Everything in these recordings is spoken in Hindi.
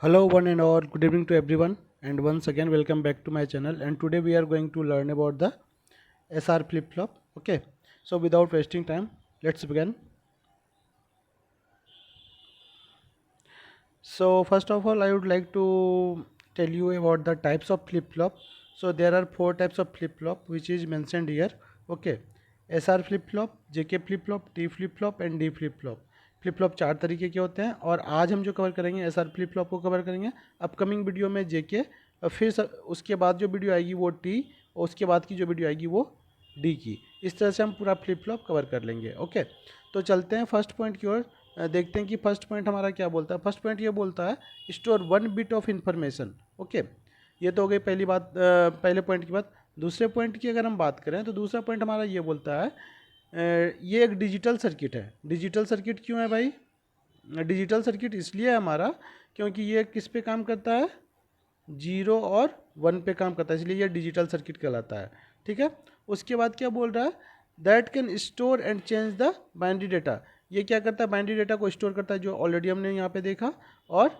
Hello one and all, good evening to everyone, and once again welcome back to my channel. And today we are going to learn about the SR flip-flop. Okay, so without wasting time, let's begin. So first of all, I would like to tell you about the types of flip-flop. So there are four types of flip-flop which is mentioned here. Okay, SR flip-flop, JK flip-flop, T flip-flop and D flip-flop. Flip flop चार तरीके के होते हैं और आज हम जो कवर करेंगे एस आर फ्लिप फ्लॉप को कवर करेंगे। अपकमिंग वीडियो में जेके और फिर उसके बाद जो वीडियो आएगी वो टी और उसके बाद की जो वीडियो आएगी वो डी की। इस तरह से हम पूरा फ्लिप फ्लॉप कवर कर लेंगे। ओके, तो चलते हैं फर्स्ट पॉइंट की ओर। देखते हैं कि फर्स्ट पॉइंट हमारा क्या बोलता है। फर्स्ट पॉइंट ये बोलता है store one bit of information. Okay, ये तो हो गई पहली बात, पहले पॉइंट की बात। दूसरे पॉइंट की अगर हम बात करें तो दूसरा पॉइंट हमारा ये बोलता है ये एक डिजिटल सर्किट है। डिजिटल सर्किट क्यों है भाई? डिजिटल सर्किट इसलिए है हमारा क्योंकि ये किस पे काम करता है, जीरो और वन पे काम करता है, इसलिए ये डिजिटल सर्किट कहलाता है। ठीक है, उसके बाद क्या बोल रहा है, that can store and change the binary data. ये क्या करता है, बाइनरी डेटा को स्टोर करता है, जो ऑलरेडी हमने यहाँ पे देखा, और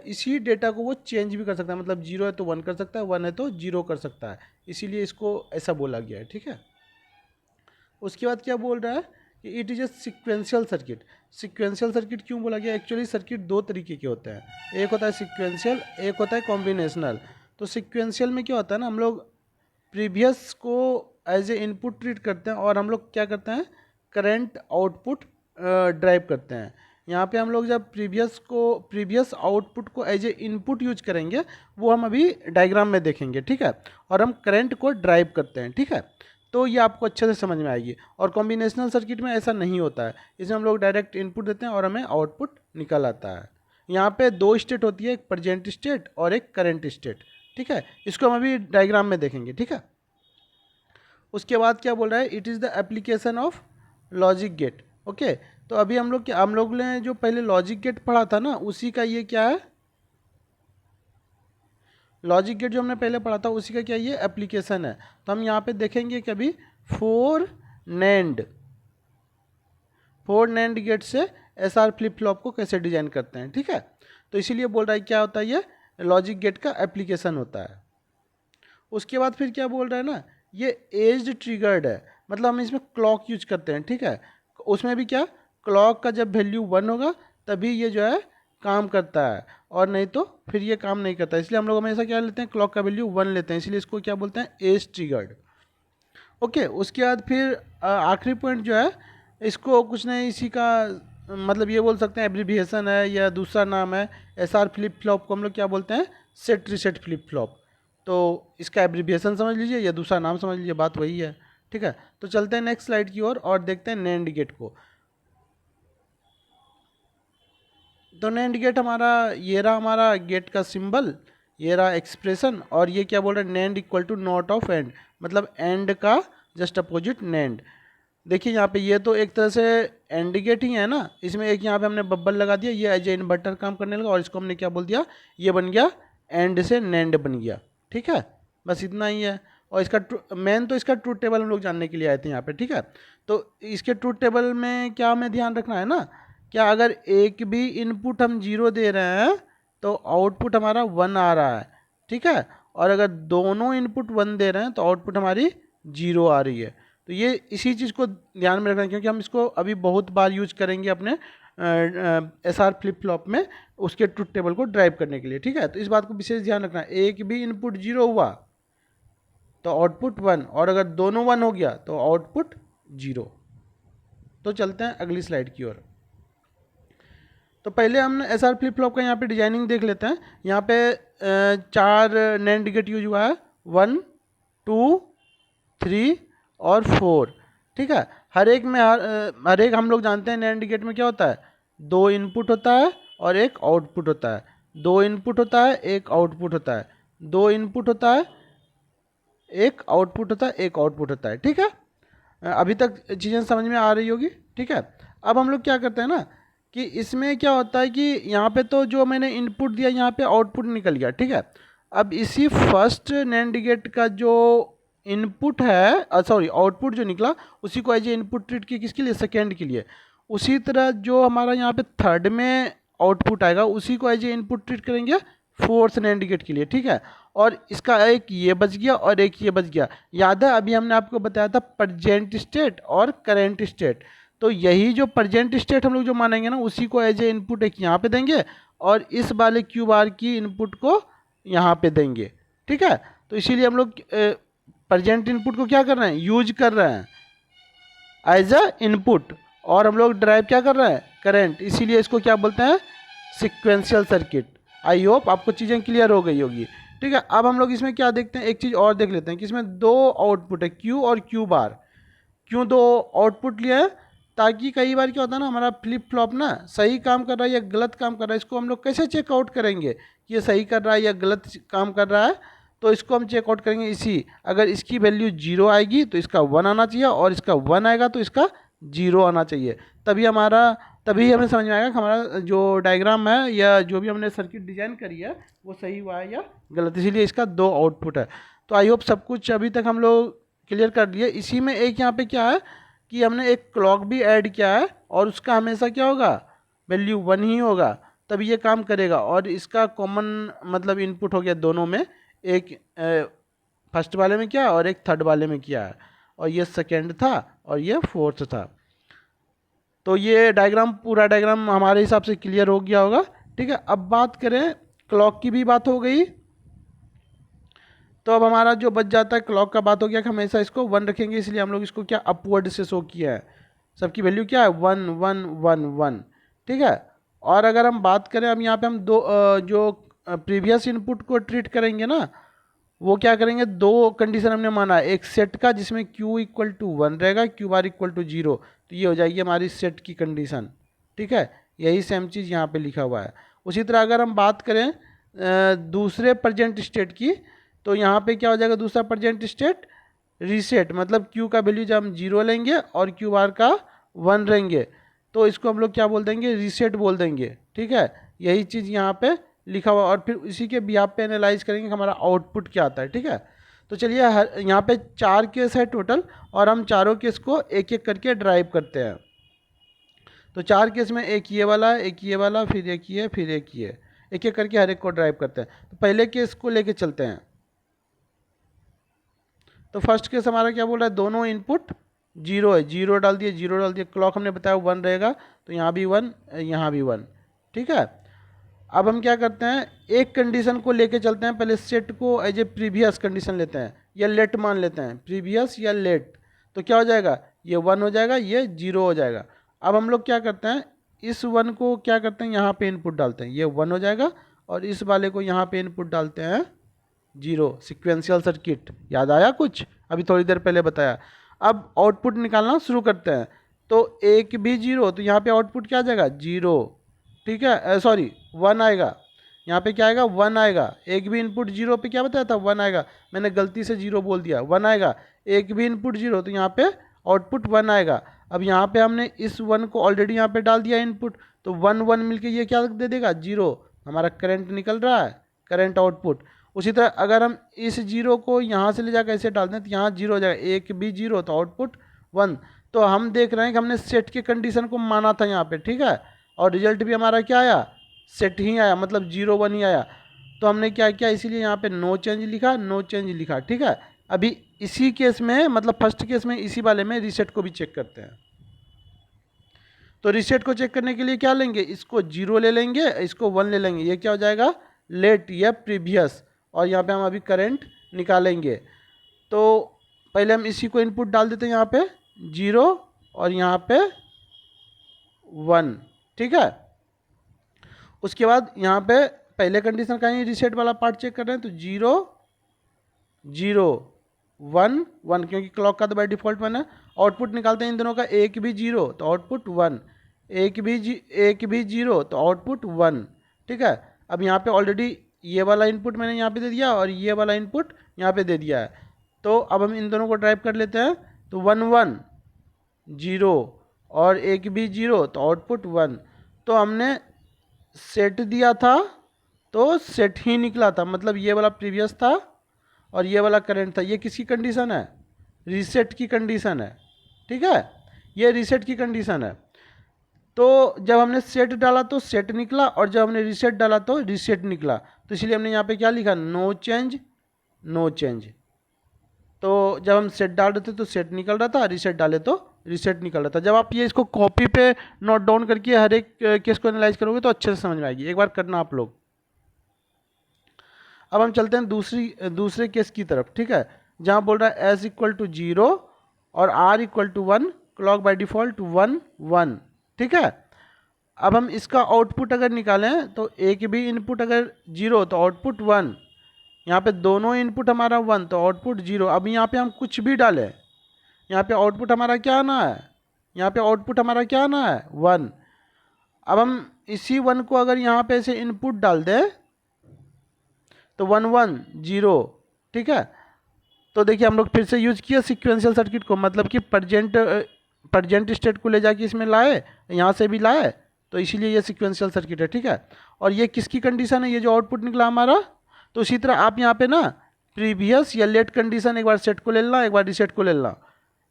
इसी डेटा को वो चेंज भी कर सकता है। मतलब जीरो है तो वन कर सकता है, वन है तो जीरो कर सकता है, इसीलिए इसको ऐसा बोला गया है। ठीक है, उसके बाद क्या बोल रहा है कि it is a sequential circuit. Sequential circuit क्यों बोला गया? एक्चुअली सर्किट दो तरीके के होते हैं, एक होता है सिक्वेंशियल, एक होता है कॉम्बिनेशनल। तो सिक्वेंशियल में क्या होता है ना, हम लोग प्रीवियस को एज ए इनपुट ट्रीट करते हैं और हम लोग क्या करते हैं, करंट आउटपुट ड्राइव करते हैं। यहाँ पे हम लोग जब प्रीवियस आउटपुट को एज ए इनपुट यूज करेंगे, वो हम अभी डायग्राम में देखेंगे। ठीक है, और हम करंट को ड्राइव करते हैं। ठीक है, तो ये आपको अच्छे से समझ में आएगी। और कॉम्बिनेशनल सर्किट में ऐसा नहीं होता है, इसमें हम लोग डायरेक्ट इनपुट देते हैं और हमें आउटपुट निकल आता है। यहाँ पे दो स्टेट होती है, एक प्रेजेंट स्टेट और एक करंट स्टेट। ठीक है, इसको हम अभी डायग्राम में देखेंगे। ठीक है, उसके बाद क्या बोल रहा है, it is the application of logic gate. Okay, तो अभी हम लोग ने जो पहले लॉजिक गेट पढ़ा था ना, उसी का ये क्या है, लॉजिक गेट जो हमने पहले पढ़ा था उसी का क्या ये एप्लीकेशन है। तो हम यहाँ पे देखेंगे कि अभी फोर नैंड गेट से एस आर फ्लिप फ्लॉप को कैसे डिजाइन करते हैं। ठीक है, तो इसीलिए बोल रहा है क्या होता है, ये लॉजिक गेट का एप्लीकेशन होता है। उसके बाद फिर क्या बोल रहा है ना, ये एज्ड ट्रिगर्ड है, मतलब हम इसमें क्लॉक यूज करते हैं। ठीक है, उसमें भी क्या, क्लॉक का जब वैल्यू वन होगा तभी ये जो है काम करता है, और नहीं तो फिर ये काम नहीं करता। इसलिए हम लोग हमेशा क्या लेते हैं, क्लॉक का वैल्यू वन लेते हैं, इसलिए इसको क्या बोलते हैं, एज ट्रिगर्ड। ओके, उसके बाद फिर आखिरी पॉइंट जो है, इसको कुछ नहीं, इसी का मतलब ये बोल सकते हैं एब्रीविएशन है या दूसरा नाम है। एस आर फ्लिप फ्लॉप को हम लोग क्या बोलते हैं, सेट रीसेट फ्लिप फ्लॉप। तो इसका एब्रीविएशन समझ लीजिए या दूसरा नाम समझ लीजिए, बात वही है। ठीक है, तो चलते हैं नेक्स्ट स्लाइड की ओर और देखते हैं नैंड गेट को। तो नैंड गेट हमारा, ये रहा हमारा गेट का सिंबल, ये रहा एक्सप्रेशन, और ये क्या बोल रहा है, NAND equal to not of AND, मतलब एंड का जस्ट अपोजिट नैंड। देखिए यहाँ पे ये तो एक तरह से एंड गेट ही है ना, इसमें एक यहाँ पे हमने बब्बल लगा दिया, ये एज ए इन्वर्टर काम करने लगा, और इसको हमने क्या बोल दिया, ये बन गया एंड से नैंड बन गया। ठीक है, बस इतना ही है। और इसका मेन तो इसका ट्रूथ टेबल हम लोग जानने के लिए आए थे यहाँ पे। ठीक है, तो इसके ट्रूथ टेबल में क्या हमें ध्यान रखना है ना, क्या अगर एक भी इनपुट हम जीरो दे रहे हैं तो आउटपुट हमारा वन आ रहा है। ठीक है, और अगर दोनों इनपुट वन दे रहे हैं तो आउटपुट हमारी जीरो आ रही है। तो ये इसी चीज़ को ध्यान में रखना है, क्योंकि हम इसको अभी बहुत बार यूज करेंगे अपने एस आर फ्लिप फ्लॉप में, उसके ट्रूथ टेबल को ड्राइव करने के लिए। ठीक है, तो इस बात को विशेष ध्यान रखना है, एक भी इनपुट जीरो हुआ तो आउटपुट वन, और अगर दोनों वन हो गया तो आउटपुट जीरो। तो चलते हैं अगली स्लाइड की ओर। तो पहले हम एस आर फ्लिप फ्लॉप का यहाँ पे डिजाइनिंग देख लेते हैं। यहाँ पे चार नैंड गेट यूज हुआ है, 1 2 3 और 4। ठीक है, हर एक हम लोग जानते हैं नैंड गेट में क्या होता है, दो इनपुट होता है और एक आउटपुट होता है, दो इनपुट होता है एक आउटपुट होता है, दो इनपुट होता है एक आउटपुट होता है, एक आउटपुट होता है। ठीक है, अभी तक चीज़ें समझ में आ रही होगी। ठीक है, अब हम लोग क्या करते हैं ना, कि इसमें क्या होता है कि यहाँ पे तो जो मैंने इनपुट दिया यहाँ पे आउटपुट निकल गया। ठीक है, अब इसी फर्स्ट नैंड गेट का जो इनपुट है, सॉरी आउटपुट जो निकला, उसी को एज ए इनपुट ट्रीट किया, किसके लिए, सेकेंड के लिए। उसी तरह जो हमारा यहाँ पे थर्ड में आउटपुट आएगा उसी को एज ए इनपुट ट्रीट करेंगे फोर्थ नैंड गेट के लिए, ठीक है। और इसका एक ये बच गया और एक ये बच गया। याद है अभी हमने आपको बताया था प्रेजेंट स्टेट और करेंट स्टेट, तो यही जो प्रेजेंट स्टेट हम लोग जो मानेंगे ना उसी को एज ए इनपुट एक यहाँ पे देंगे और इस वाले क्यू बार की इनपुट को यहाँ पे देंगे, ठीक है। तो इसीलिए हम लोग प्रेजेंट इनपुट को क्या कर रहे हैं, यूज कर रहे हैं एज अ इनपुट, और हम लोग ड्राइव क्या कर रहे हैं, करंट, इसीलिए इसको क्या बोलते हैं, सिक्वेंशियल सर्किट। आई होप आपको चीज़ें क्लियर हो गई होगी, ठीक है। अब हम लोग इसमें क्या देखते हैं, एक चीज़ और देख लेते हैं कि इसमें दो आउटपुट है क्यू और क्यू बार। क्यों दो आउटपुट लिए हैं, ताकि कई बार क्या होता है ना हमारा फ्लिप फ्लॉप ना सही काम कर रहा है या गलत काम कर रहा है, इसको हम लोग कैसे चेकआउट करेंगे कि ये सही कर रहा है या गलत काम कर रहा है, तो इसको हम चेकआउट करेंगे इसी, अगर इसकी वैल्यू 0 आएगी तो इसका 1 आना चाहिए और इसका 1 आएगा तो इसका 0 आना चाहिए, तभी हमें समझ में आएगा कि हमारा जो डायग्राम है या जो भी हमने सर्किट डिजाइन करी है वो सही हुआ है या गलत। इसीलिए इसका दो आउटपुट है। तो आई होप सब कुछ अभी तक हम लोग क्लियर कर लिए। इसी में एक यहाँ पे क्या है कि हमने एक क्लॉक भी ऐड किया है और उसका हमेशा क्या होगा, वैल्यू 1 ही होगा, तभी ये काम करेगा। और इसका कॉमन मतलब इनपुट हो गया दोनों में, एक फर्स्ट वाले में किया और एक थर्ड वाले में किया है, और ये सेकेंड था और ये फोर्थ था। तो ये डायग्राम, पूरा डायग्राम हमारे हिसाब से क्लियर हो गया होगा, ठीक है। अब बात करें, क्लॉक की भी बात हो गई, तो अब हमारा जो बच जाता है क्लॉक का बात हो गया कि हमेशा इसको 1 रखेंगे, इसलिए हम लोग इसको क्या अपवर्ड से शो किया है, सबकी वैल्यू क्या है 1 1 1 1, ठीक है। और अगर हम बात करें, अब यहाँ पे हम जो प्रीवियस इनपुट को ट्रीट करेंगे ना, वो क्या करेंगे, दो कंडीशन हमने माना है, एक सेट का जिसमें q इक्वल टू 1 रहेगा, q बार इक्वल टू 0, तो ये हो जाएगी हमारी सेट की कंडीशन, ठीक है। यही सेम चीज़ यहाँ पे लिखा हुआ है। उसी तरह अगर हम बात करें दूसरे प्रेजेंट स्टेट की, तो यहाँ पे क्या हो जाएगा, दूसरा प्रेजेंट स्टेट रीसेट, मतलब q का वैल्यू जब हम 0 लेंगे और q बार का 1 रहेंगे, तो इसको हम लोग क्या बोल देंगे, रीसेट बोल देंगे, ठीक है। यही चीज़ यहाँ पे लिखा हुआ, और फिर इसी के बिहाफ पे एनालाइज करेंगे कि हमारा आउटपुट क्या आता है, ठीक है। तो चलिए यहाँ पे 4 केस है टोटल, और हम चारों केस को एक एक करके ड्राइव करते हैं। तो 4 केस में एक ये वाला, एक ये वाला, फिर एक ये, फिर एक ये, एक एक करके हर एक को ड्राइव करते हैं। तो पहले केस को लेके चलते हैं। तो फर्स्ट केस हमारा क्या बोल रहा है, दोनों इनपुट 0 है, 0 डाल दिए, 0 डाल दिए, क्लॉक हमने बताया 1 रहेगा, तो यहाँ भी 1, यहाँ भी 1, ठीक है। अब हम क्या करते हैं, एक कंडीशन को लेके चलते हैं, पहले सेट को एज ए प्रीवियस कंडीशन लेते हैं या लेट मान लेते हैं, प्रीवियस या लेट, तो क्या हो जाएगा, ये 1 हो जाएगा, ये 0 हो जाएगा। अब हम लोग क्या करते हैं, इस 1 को क्या करते हैं, यहाँ पे इनपुट डालते हैं, ये 1 हो जाएगा, और इस वाले को यहाँ पे इनपुट डालते हैं 0, सिक्वेंशियल सर्किट। याद आया कुछ, अभी थोड़ी देर पहले बताया। अब आउटपुट निकालना शुरू करते हैं, तो एक भी 0, तो यहाँ पे आउटपुट क्या आ जाएगा, 0, ठीक है, सॉरी 1 आएगा, यहाँ पे क्या आएगा, 1 आएगा। एक भी इनपुट 0 पे क्या बताया था, 1 आएगा, मैंने गलती से 0 बोल दिया, 1 आएगा। एक भी इनपुट 0, तो यहाँ पे आउटपुट 1 आएगा। अब यहाँ पे हमने इस 1 को ऑलरेडी यहाँ पे डाल दिया इनपुट, तो 1 1 मिलके ये क्या दे देगा, 0, हमारा करंट निकल रहा है, करंट आउटपुट। उसी तरह अगर हम इस 0 को यहाँ से ले जाकर ऐसे डाल दें, तो यहाँ 0 हो जाएगा, एक भी 0, तो आउटपुट 1। तो हम देख रहे हैं कि हमने सेट की कंडीशन को माना था यहाँ पे, ठीक है, और रिजल्ट भी हमारा क्या आया, सेट ही आया, मतलब 0 1 ही आया। तो हमने क्या किया, इसीलिए यहाँ पे नो चेंज लिखा, नो चेंज लिखा, ठीक है। अभी इसी केस में, मतलब फर्स्ट केस में, इसी वाले में रीसेट को भी चेक करते हैं। तो रीसेट को चेक करने के लिए क्या लेंगे, इसको 0 ले लेंगे, इसको 1 ले लेंगे, ये क्या हो जाएगा, लेट या प्रीवियस, और यहाँ पे हम अभी करंट निकालेंगे। तो पहले हम इसी को इनपुट डाल देते हैं, यहाँ पे 0 और यहाँ पे 1, ठीक है। उसके बाद यहाँ पे पहले कंडीशन का ही रीसेट वाला पार्ट चेक कर रहे हैं, तो 0 0 1 1, क्योंकि क्लॉक का तो बाय डिफॉल्ट 1 है। आउटपुट निकालते हैं इन दोनों का, एक भी 0 तो आउटपुट 1, एक भी 0 तो आउटपुट 1, ठीक है। अब यहाँ पे ऑलरेडी ये वाला इनपुट मैंने यहाँ पे दे दिया और ये वाला इनपुट यहाँ पे दे दिया है। तो अब हम इन दोनों को ड्राइव कर लेते हैं, तो 1 1 0 और एक भी 0, तो आउटपुट 1। तो हमने सेट दिया था तो सेट ही निकला था, मतलब ये वाला प्रीवियस था और ये वाला करंट था। ये किसकी कंडीशन है, रीसेट की कंडीशन है, ठीक है, ये रीसेट की कंडीशन है। तो जब हमने सेट डाला तो सेट निकला, और जब हमने रीसेट डाला तो रीसेट निकला। तो इसलिए हमने यहाँ पे क्या लिखा, नो चेंज नो चेंज। तो जब हम सेट डाल रहे थे तो सेट निकल रहा था, रीसेट डाले तो रीसेट निकल रहा था। जब आप ये इसको कॉपी पे नोट डाउन करके हर एक केस को एनालाइज करोगे तो अच्छे से समझ में आएगी, एक बार करना आप लोग। अब हम चलते हैं दूसरे केस की तरफ, ठीक है, जहाँ बोल रहा है एस इक्वल टू 0 और R equal to 1, clock by default 1 1, ठीक है। अब हम इसका आउटपुट अगर निकालें तो एक भी इनपुट अगर 0 तो आउटपुट 1, यहाँ पे दोनों इनपुट हमारा 1 तो आउटपुट 0। अब यहाँ पे हम कुछ भी डालें, यहाँ पे आउटपुट हमारा क्या आना है, यहाँ पे आउटपुट हमारा क्या आना है 1। अब हम इसी 1 को अगर यहाँ पे ऐसे इनपुट डाल दें तो 1 1 0, ठीक है। तो देखिए हम लोग फिर से यूज किया सीक्वेंशियल सर्किट को, मतलब कि प्रजेंट स्टेट को ले जाके इसमें लाए, यहाँ से भी लाए, तो इसीलिए ये सीक्वेंशियल सर्किट है, ठीक है। और ये किसकी कंडीशन है, ये जो आउटपुट निकला हमारा। तो इसी तरह आप यहाँ पे ना प्रीवियस या लेट कंडीशन एक बार सेट को ले लेना, एक बार रीसेट को ले लेना।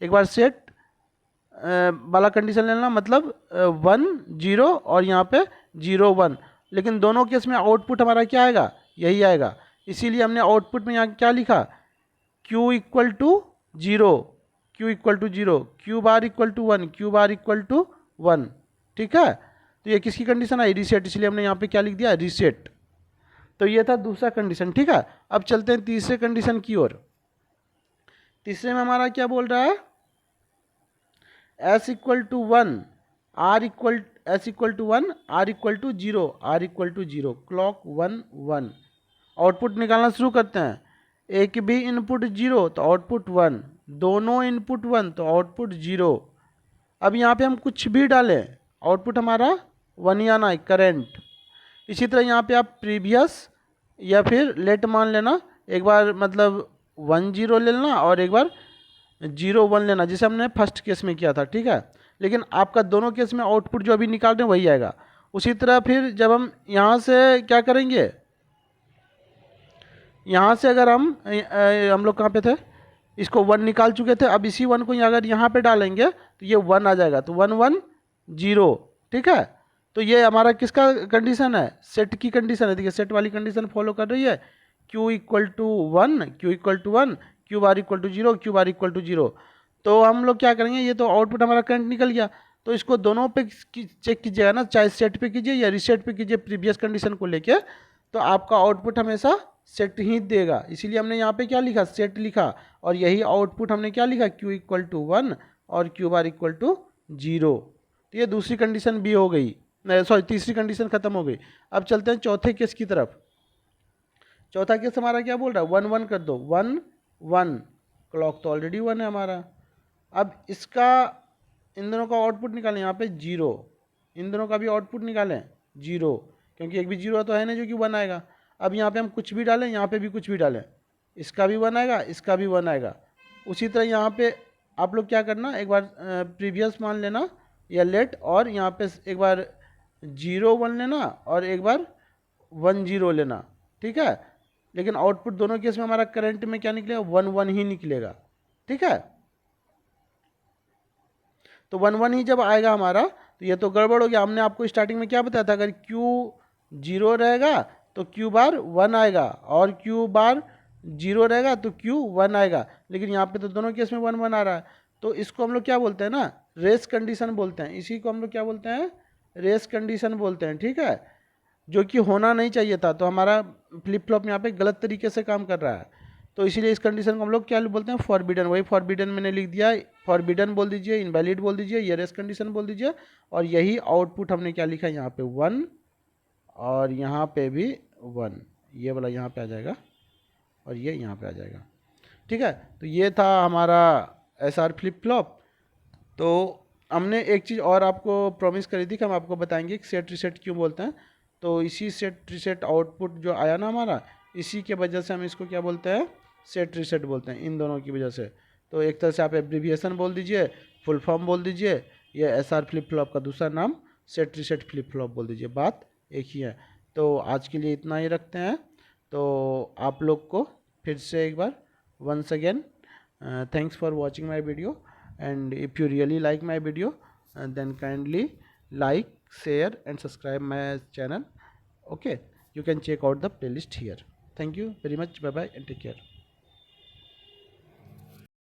एक बार सेट वाला कंडीशन ले लेना, मतलब 1 0 और यहाँ पे 0 1, लेकिन दोनों केस में आउटपुट हमारा क्या आएगा, यही आएगा। इसीलिए हमने आउटपुट में यहाँ क्या लिखा, Q equal to 0, Q equal to 0, Q bar equal to 1, Q bar equal to 1, ठीक है। तो ये किसकी कंडीशन आई, रीसेट, इसलिए हमने यहाँ पे क्या लिख दिया, रीसेट। तो ये था दूसरा कंडीशन, ठीक है। अब चलते हैं तीसरे कंडीशन की ओर। तीसरे में हमारा क्या बोल रहा है, S equal to 1 R equal S equal to 1 R equal to 0, R equal to 0, clock 1 1। Output निकालना शुरू करते हैं। एक भी इनपुट 0 तो आउटपुट 1, दोनों इनपुट 1 तो आउटपुट 0। अब यहाँ पे हम कुछ भी डालें, आउटपुट हमारा 1 ही आना है, करेंट। इसी तरह यहाँ पे आप प्रीवियस या फिर लेट मान लेना, एक बार मतलब 1 0 ले लेना और एक बार 0 1 लेना, जैसे हमने फर्स्ट केस में किया था, ठीक है। लेकिन आपका दोनों केस में आउटपुट जो अभी निकाल रहे हैं वही आएगा। उसी तरह फिर जब हम यहाँ से क्या करेंगे, यहाँ से अगर हम लोग कहाँ पे थे, इसको 1 निकाल चुके थे, अब इसी 1 को अगर यहाँ पे डालेंगे तो ये 1 आ जाएगा, तो 1 1 0, ठीक है। तो ये हमारा किसका कंडीशन है, सेट की कंडीशन है। देखिए सेट वाली कंडीशन फॉलो कर रही है, Q equal to 1, Q equal to 1, Q bar equal to 0, Q bar equal to 0। तो हम लोग क्या करेंगे, ये तो आउटपुट हमारा करंट निकल गया, तो इसको दोनों पे चेक कीजिएगा ना, चाहे सेट पे कीजिए या रीसेट पे कीजिए प्रीवियस कंडीशन को लेके, तो आपका आउटपुट हमेशा सेट ही देगा। इसीलिए हमने यहाँ पे क्या लिखा, सेट लिखा, और यही आउटपुट हमने क्या लिखा, Q इक्वल टू 1 और Q बार इक्वल टू 0। तो ये दूसरी कंडीशन भी हो गई, सॉरी तीसरी कंडीशन खत्म हो गई। अब चलते हैं चौथे केस की तरफ। चौथा केस हमारा क्या बोल रहा है, 1 1 कर दो, 1 1, क्लॉक तो ऑलरेडी 1 है हमारा। अब इसका इन दोनों का आउटपुट निकालें, यहाँ पे 0, इन दोनों का भी आउटपुट निकालें 0, क्योंकि एक भी 0 तो है ना जो कि 1 आएगा। अब यहाँ पे हम कुछ भी डालें, यहाँ पे भी कुछ भी डालें, इसका भी 1 आएगा, इसका भी 1 आएगा। उसी तरह यहाँ पे आप लोग क्या करना, एक बार प्रीवियस मान लेना या लेट, और यहाँ पे एक बार 0 1 लेना और एक बार 1 0 लेना, ठीक है। लेकिन आउटपुट दोनों केस में हमारा करंट में क्या निकलेगा, 1 1 ही निकलेगा, ठीक है। तो 1 1 ही जब आएगा हमारा तो ये तो गड़बड़ हो गया। हमने आपको स्टार्टिंग में क्या बताया था, अगर Q 0 रहेगा तो Q बार 1 आएगा, और Q बार 0 रहेगा तो Q 1 आएगा। लेकिन यहाँ पे तो दोनों केस में 1 1 आ रहा है, तो इसको हम लोग क्या बोलते हैं ना, रेस कंडीशन बोलते हैं। इसी को हम लोग क्या बोलते हैं, रेस कंडीशन बोलते हैं, ठीक है, जो कि होना नहीं चाहिए था। तो हमारा फ्लिप फ्लॉप यहाँ पे गलत तरीके से काम कर रहा है, तो इसीलिए इस कंडीशन को हम लोग क्या बोलते हैं, फॉरबिडन। वही फॉरबिडन मैंने लिख दिया, फॉरबिडन बोल दीजिए, इनवैलिड बोल दीजिए, ये रेस कंडीशन बोल दीजिए। और यही आउटपुट हमने क्या लिखा है, यहाँ पे 1 और यहाँ पे भी 1, ये वाला यहाँ पे आ जाएगा और ये यहाँ पे आ जाएगा, ठीक है। तो ये था हमारा SR फ्लिप फ्लॉप। तो हमने एक चीज़ और आपको प्रॉमिस करी थी कि हम आपको बताएंगे कि सेट रीसेट क्यों बोलते हैं। तो इसी सेट रीसेट आउटपुट जो आया ना हमारा, इसी के वजह से हम इसको क्या बोलते हैं, सेट रीसेट बोलते हैं, इन दोनों की वजह से। तो एक तरह से आप एब्रीविएशन बोल दीजिए, फुल फॉर्म बोल दीजिए, ये SR फ्लिप फ्लॉप का दूसरा नाम सेट रीसेट फ्लिप फ्लॉप बोल दीजिए, बात एक ही है। तो आज के लिए इतना ही रखते हैं। तो आप लोग को फिर से एक बार once again thanks for watching my video, and if you really like my video then kindly like, share and subscribe my channel. Okay, you can check out the playlist here. Thank you very much. Bye bye and take care.